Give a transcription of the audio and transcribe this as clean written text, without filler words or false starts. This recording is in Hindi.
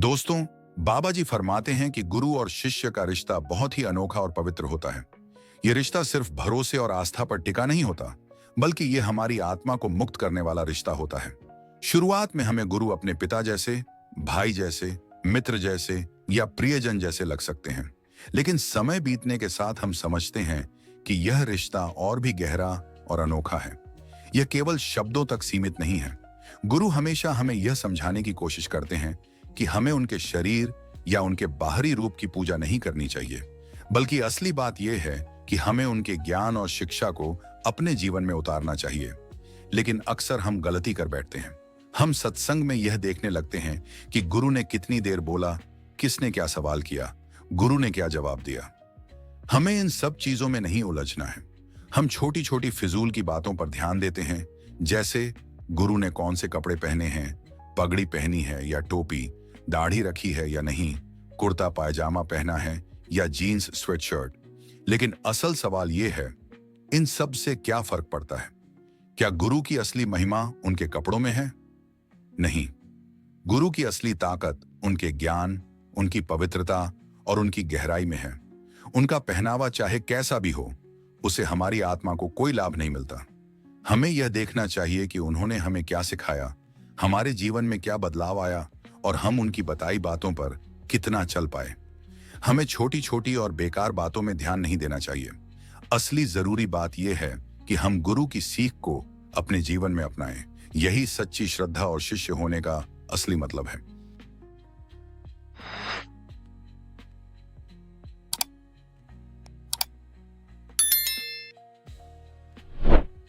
दोस्तों, बाबा जी फरमाते हैं कि गुरु और शिष्य का रिश्ता बहुत ही अनोखा और पवित्र होता है। ये रिश्ता सिर्फ भरोसे और आस्था पर टिका नहीं होता, बल्कि ये हमारी आत्मा को मुक्त करने वाला रिश्ता होता है। शुरुआत में हमें गुरु अपने पिता जैसे, भाई जैसे, मित्र जैसे या प्रियजन जैसे लग सकते हैं, लेकिन समय बीतने के साथ हम समझते हैं कि यह रिश्ता और भी गहरा और अनोखा है। यह केवल शब्दों तक सीमित नहीं है। गुरु हमेशा हमें यह समझाने की कोशिश करते हैं कि हमें उनके शरीर या उनके बाहरी रूप की पूजा नहीं करनी चाहिए, बल्कि असली बात यह है कि हमें उनके ज्ञान और शिक्षा को अपने जीवन में उतारना चाहिए। लेकिन अक्सर हम गलती कर बैठते हैं। हम सत्संग में यह देखने लगते हैं कि गुरु ने कितनी देर बोला, किसने क्या सवाल किया, गुरु ने क्या जवाब दिया। हमें इन सब चीजों में नहीं उलझना है। हम छोटी छोटी फिजूल की बातों पर ध्यान देते हैं, जैसे गुरु ने कौन से कपड़े पहने हैं, पगड़ी पहनी है या टोपी, दाढ़ी रखी है या नहीं, कुर्ता पायजामा पहना है या जीन्स स्वेटशर्ट। लेकिन असल सवाल यह है, इन सब से क्या फर्क पड़ता है? क्या गुरु की असली महिमा उनके कपड़ों में है? नहीं। गुरु की असली ताकत उनके ज्ञान, उनकी पवित्रता और उनकी गहराई में है। उनका पहनावा चाहे कैसा भी हो, उसे हमारी आत्मा को कोई लाभ नहीं मिलता। हमें यह देखना चाहिए कि उन्होंने हमें क्या सिखाया, हमारे जीवन में क्या बदलाव आया और हम उनकी बताई बातों पर कितना चल पाए। हमें छोटी छोटी और बेकार बातों में ध्यान नहीं देना चाहिए। असली जरूरी बात यह है कि हम गुरु की सीख को अपने जीवन में अपनाएं। यही सच्ची श्रद्धा और शिष्य होने का असली मतलब है।